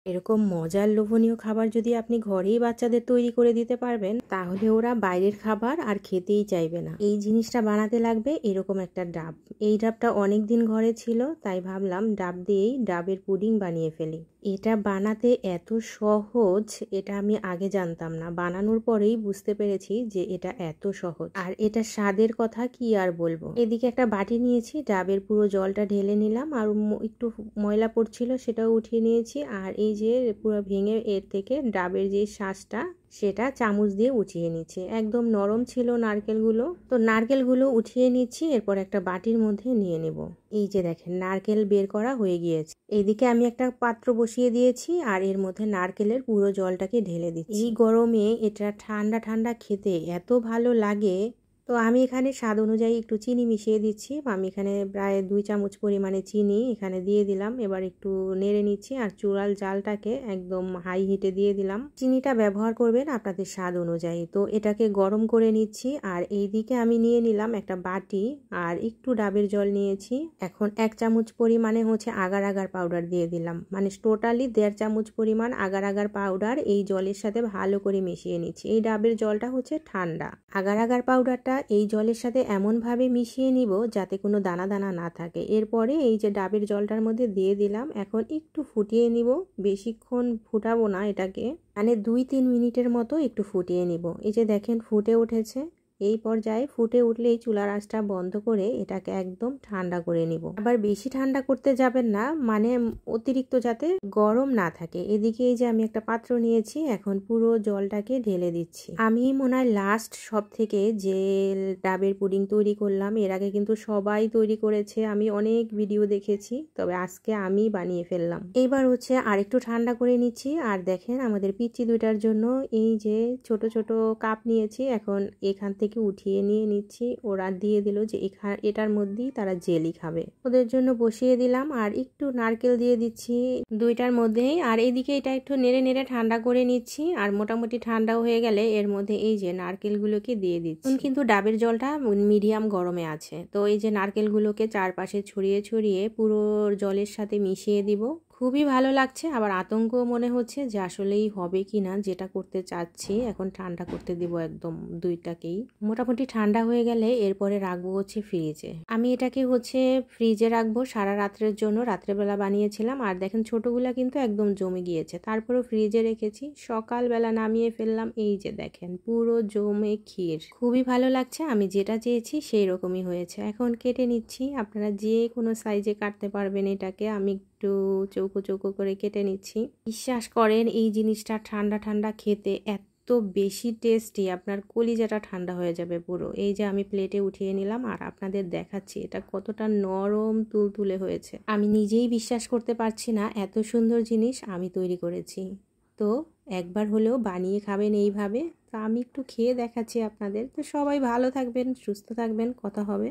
এরকম মজার লোভনীয় খাবার যদি আপনি ঘরেই বাচ্চাদের তৈরি করে দিতে পারবেন, তাহলে ওরা বাইরের খাবার আর খেতেই চাইবে না। এই জিনিসটা বানাতে লাগবে এরকম একটা ডাব। এই ডাবটা অনেক দিন ঘরে ছিল, তাই ভাবলাম ডাব দিয়েই ডাবের পুডিং বানিয়ে ফেলি। এটা বানাতে এত সহজ, এটা আমি আগে জানতাম না। বানানোর পরেই বুঝতে পেরেছি যে এটা এত সহজ। আর এটা স্বাদের কথা কি আর বলবো। এদিকে একটা বাটি নিয়েছি, ডাবের পুরো জলটা ঢেলে নিলাম, আর একটু ময়লা পড়ছিল সেটাও উঠিয়ে নিয়েছি। আর এই যে পুরো ভেঙে এর থেকে ডাবের যে শাঁসটা সেটা চামচ দিয়ে উঠিয়ে নিচ্ছি। একদম নরম ছিল নারকেলগুলো, তো নারকেলগুলো উঠিয়ে নিচ্ছি। এরপর একটা বাটির মধ্যে নিয়ে নেব। এই যে দেখেন নারকেল বের করা হয়ে গিয়েছে। এইদিকে আমি একটা পাত্র বসিয়ে দিয়েছি আর এর মধ্যে নারকেলের পুরো জলটাকে ঢেলে দিচ্ছি। এই গরমে এটা ঠান্ডা ঠান্ডা খেতে এত ভালো লাগে। তো আমি এখানে স্বাদ অনুযায়ী একটু চিনি মিশিয়ে দিচ্ছি। আমি এখানে প্রায় 2 চামচ পরিমাণে চিনি এখানে দিয়ে দিলাম। এবার একটু নেড়ে নিচ্ছি আর চুলার জালটাকে একদম হাই হিটে দিয়ে দিলাম। চিনিটা ব্যবহার করবেন আপনাদের স্বাদ অনুযায়ী। তো এটাকে গরম করে নিচ্ছি। আর এইদিকে আমি নিয়ে নিলাম একটা বাটি আর একটু ডাবের জল নিয়েছি। এখন 1 চামচ পরিমাণে হচ্ছে আগার আগার পাউডার দিয়ে দিলাম, মানে টোটালি 1.5 চামচ পরিমাণ আগার আগার পাউডার এই জলের সাথে ভালো করে মিশিয়ে নিচ্ছি। এই ডাবের জলটা হচ্ছে ঠান্ডা। আগার আগার পাউডারটা এই জলের সাথে এমনভাবে মিশিয়ে নিব যাতে কোনো দানা দানা না থাকে। এরপরে এই যে ডাবের জলটার মধ্যে দিয়ে দিলাম। এখন একটু ফুটিয়ে নিব, বেশিক্ষণ ফুটাবো না এটাকে, মানে 2-3 মিনিটের মতো একটু ফুটিয়ে নিব। এই যে দেখেন ফুটে উঠেছে। এই পর্যায়ে ফুটে উঠলেই চুলার আঁচটা বন্ধ করে এটাকে একদম ঠান্ডা করে নিব। আবার বেশি ঠান্ডা করতে যাবেন না, মানে অতিরিক্ত যাতে গরম না থাকে। এদিকে এই যে আমি একটা পাত্র নিয়েছি, এখন পুরো জলটাকে ঢেলে দিচ্ছি। আমি মনে হয় লাস্ট সব থেকে যে ডাবের পুডিং তৈরি করলাম। এর আগে কিন্তু সবাই তৈরি করেছে, আমি অনেক ভিডিও দেখেছি, তবে আজকে আমি বানিয়ে ফেললাম। এইবার হচ্ছে আরেকটু ঠান্ডা করে নিচ্ছি। আর দেখেন আমাদের পিচ্চি দুইটার জন্য এই যে ছোট ছোট কাপ নিয়েছি, এখন এখান থেকে উঠিয়ে নিয়ে নিচ্ছি। ওরা দিয়ে দিল যে এটার মধ্যেই তারা জেলি খাবে। ওদের জন্য বসিয়ে দিলাম আর একটু নারকেল দিয়ে দিচ্ছি দুইটার মধ্যেই। আর এইদিকে এটা একটু নেড়ে নেড়ে ঠান্ডা করে নিচ্ছি। আর মোটামুটি ঠান্ডাও হয়ে গেলে এর মধ্যে এই যে নারকেলগুলোকে দিয়ে দিচ্ছি। কিন্তু ডাবের জলটা মিডিয়াম গরমে আছে, তো এই যে নারকেলগুলোকে চারপাশে ছড়িয়ে ছড়িয়ে পুরো জলের সাথে মিশিয়ে দিব। খুবই ভালো লাগছে, আবার আতঙ্ক মনে হচ্ছে যে আসলেই হবে কি না যেটা করতে চাচ্ছি। এখন ঠান্ডা করতে দিব একদম দুইটাকেই। মোটামুটি ঠান্ডা হয়ে গেলে এরপরে রাখবো হচ্ছে ফ্রিজে। আমি এটাকে হচ্ছে ফ্রিজে রাখবো সারা রাত্রের জন্য। রাত্রেবেলা বানিয়েছিলাম আর দেখেন ছোটগুলা কিন্তু একদম জমে গিয়েছে, তারপরেও ফ্রিজে রেখেছি। সকালবেলা নামিয়ে ফেললাম, এই যে দেখেন পুরো জমে ক্ষীর। খুবই ভালো লাগছে, আমি যেটা চেয়েছি সেই রকমই হয়েছে। এখন কেটে নিচ্ছি, আপনারা যে কোনো সাইজে কাটতে পারবেন এটাকে। আমি একটু চৌকো চৌকো করে কেটে নিচ্ছি। বিশ্বাস করেন এই জিনিসটা ঠান্ডা ঠান্ডা খেতে এত বেশি টেস্টি, আপনার কলিজাটা ঠান্ডা হয়ে যাবে পুরো। এই যে আমি প্লেটে উঠিয়ে নিলাম আর আপনাদের দেখাচ্ছি এটা কতটা নরম তুলতুলে হয়েছে। আমি নিজেই বিশ্বাস করতে পারছি না এত সুন্দর জিনিস আমি তৈরি করেছি। তো একবার হলেও বানিয়ে খাবেন এইভাবে। তো আমি একটু খেয়ে দেখাচ্ছি আপনাদের। তো সবাই ভালো থাকবেন, সুস্থ থাকবেন, কথা হবে।